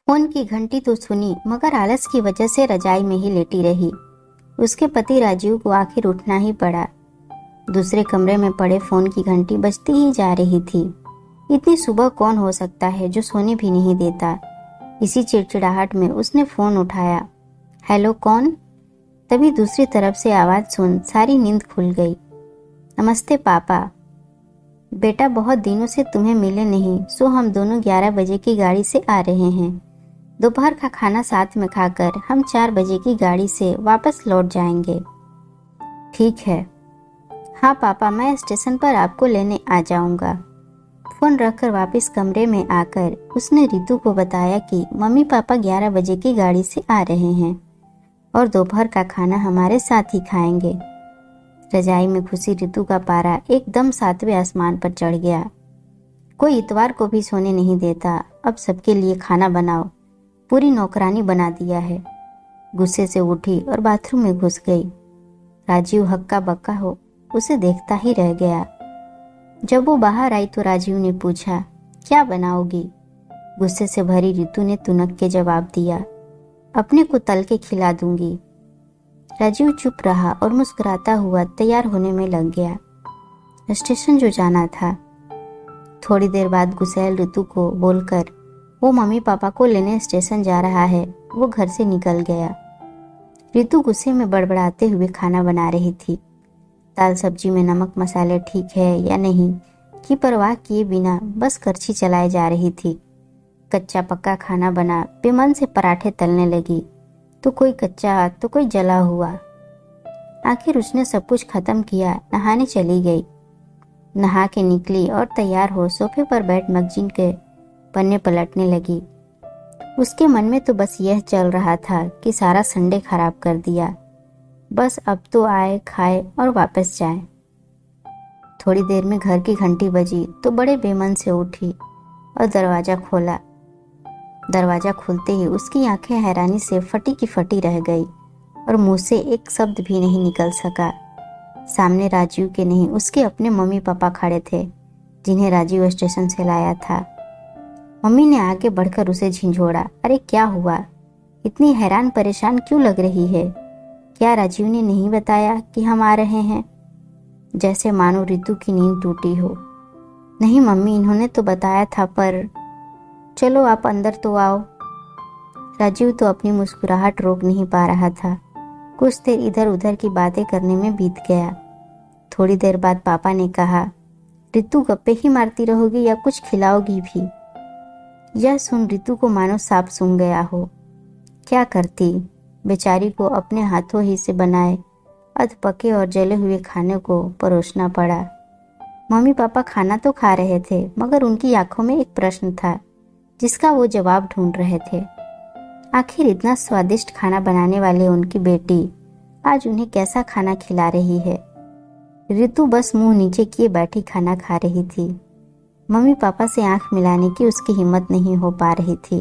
Phone की घंटी तो सुनी मगर आलस की वजह से रजाई में ही लेटी रही। उसके पति राजीव को आखिर उठना ही पड़ा। दूसरे कमरे में पड़े फोन की घंटी बजती ही जा रही थी। इतनी सुबह कौन हो सकता है जो सोने भी नहीं देता। इसी चिड़चिड़ाहट में उसने फोन उठाया। हेलो, कौन? तभी दूसरी तरफ से आवाज सुन सारी नींद खुल गई। नमस्ते पापा। बेटा, बहुत दिनों से तुम्हें मिले नहीं, सो हम दोनों 11 बजे की गाड़ी से आ रहे हैं। दोपहर का खाना साथ में खाकर हम 4 बजे की गाड़ी से वापस लौट जाएंगे। ठीक है। हाँ पापा, मैं स्टेशन पर आपको लेने आ जाऊंगा। फोन रखकर वापस कमरे में आकर उसने रितु को बताया कि मम्मी पापा 11 बजे की गाड़ी से आ रहे हैं और दोपहर का खाना हमारे साथ ही खाएंगे। रजाई में घुसी रितु का पारा एकदम 7वें आसमान पर चढ़ गया। कोई इतवार को भी सोने नहीं देता। अब सबके लिए खाना बनाओ, पूरी नौकरानी बना दिया है। गुस्से से उठी और बाथरूम में घुस गई। राजीव हक्का बक्का हो उसे देखता ही रह गया। जब वो बाहर आई तो राजीव ने पूछा, क्या बनाओगी? गुस्से से भरी रितु ने तुनक के जवाब दिया, अपने को तल के खिला दूंगी। राजीव चुप रहा और मुस्कुराता हुआ तैयार होने में लग गया। स्टेशन जो जाना था। थोड़ी देर बाद गुस्सैल रितु को बोलकर वो मम्मी पापा को लेने स्टेशन जा रहा है, वो घर से निकल गया। रितु गुस्से में बड़बड़ाते हुए खाना बना रही थी। दाल सब्जी में नमक मसाले ठीक है या नहीं की परवाह किए बिना बस करछी चलाए जा रही थी। कच्चा पक्का खाना बना बेमन से पराठे तलने लगी, तो कोई कच्चा तो कोई जला हुआ। आखिर उसने सब कुछ खत्म किया, नहाने चली गई। नहा के निकली और तैयार हो सोफे पर बैठ मैगजीन के पन्ने पलटने लगी। उसके मन में तो बस यह चल रहा था कि सारा संडे खराब कर दिया। बस अब तो आए, खाए और वापस जाए। थोड़ी देर में घर की घंटी बजी तो बड़े बेमन से उठी और दरवाजा खोला। दरवाजा खुलते ही उसकी आंखें हैरानी से फटी की फटी रह गई और मुंह से एक शब्द भी नहीं निकल सका। सामने राजीव के नहीं, उसके अपने मम्मी पापा खड़े थे, जिन्हें राजीव स्टेशन से लाया था। मम्मी ने आगे बढ़कर उसे झिंझोड़ा। अरे क्या हुआ? इतनी हैरान परेशान क्यों लग रही है? क्या राजीव ने नहीं बताया कि हम आ रहे हैं? जैसे मानो रितु की नींद टूटी हो। नहीं मम्मी, इन्होंने तो बताया था, पर चलो आप अंदर तो आओ। राजीव तो अपनी मुस्कुराहट रोक नहीं पा रहा था। कुछ देर इधर उधर की बातें करने में बीत गया। थोड़ी देर बाद पापा ने कहा, रितु गप्पे ही मारती रहोगी या कुछ खिलाओगी भी? यह सुन रितु को मानो सांप सूंघ गया हो। क्या करती? बेचारी को अपने हाथों ही से बनाए अधपके और जले हुए खाने को परोसना पड़ा। मम्मी पापा खाना तो खा रहे थे, मगर उनकी आंखों में एक प्रश्न था जिसका वो जवाब ढूंढ रहे थे। आखिर इतना स्वादिष्ट खाना बनाने वाले उनकी बेटी आज उन्हें कैसा खाना खिला रही है? रितु बस मुंह नीचे किए बैठी खाना खा रही थी। मम्मी पापा से आंख मिलाने की उसकी हिम्मत नहीं हो पा रही थी।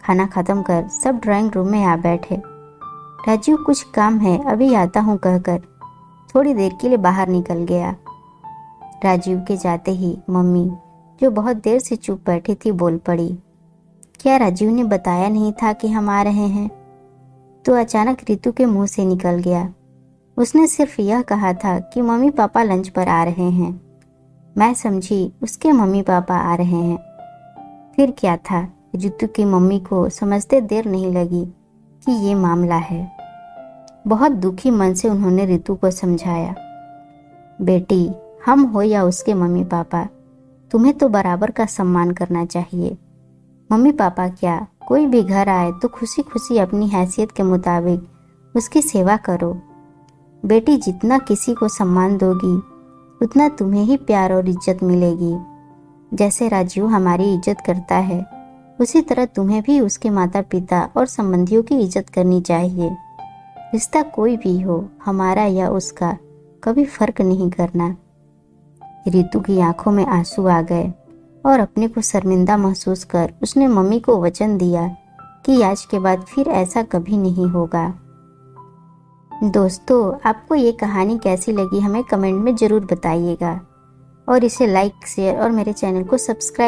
खाना खत्म कर सब ड्राइंग रूम में आ बैठे। राजीव कुछ काम है, अभी आता हूँ कहकर थोड़ी देर के लिए बाहर निकल गया। राजीव के जाते ही मम्मी, जो बहुत देर से चुप बैठी थी, बोल पड़ी, क्या राजीव ने बताया नहीं था कि हम आ रहे हैं? तो अचानक रितु के मुंह से निकल गया, उसने सिर्फ यह कहा था कि मम्मी पापा लंच पर आ रहे हैं। मैं समझी उसके मम्मी पापा आ रहे हैं। फिर क्या था? रितु की मम्मी को समझते देर नहीं लगी कि ये मामला है। बहुत दुखी मन से उन्होंने रितु को समझाया, बेटी, हम हो या उसके मम्मी पापा, तुम्हें तो बराबर का सम्मान करना चाहिए। मम्मी पापा क्या, कोई भी घर आए तो खुशी खुशी अपनी हैसियत के मुताबिक उसकी सेवा करो। बेटी, जितना किसी को सम्मान दोगी उतना तुम्हें ही प्यार और इज्जत मिलेगी। जैसे राजीव हमारी इज्जत करता है, उसी तरह तुम्हें भी उसके माता पिता और संबंधियों की इज्जत करनी चाहिए। रिश्ता कोई भी हो, हमारा या उसका, कभी फर्क नहीं करना। रितु की आंखों में आंसू आ गए और अपने को शर्मिंदा महसूस कर उसने मम्मी को वचन दिया कि आज के बाद फिर ऐसा कभी नहीं होगा। दोस्तों, आपको ये कहानी कैसी लगी हमें कमेंट में ज़रूर बताइएगा और इसे लाइक, शेयर और मेरे चैनल को सब्सक्राइब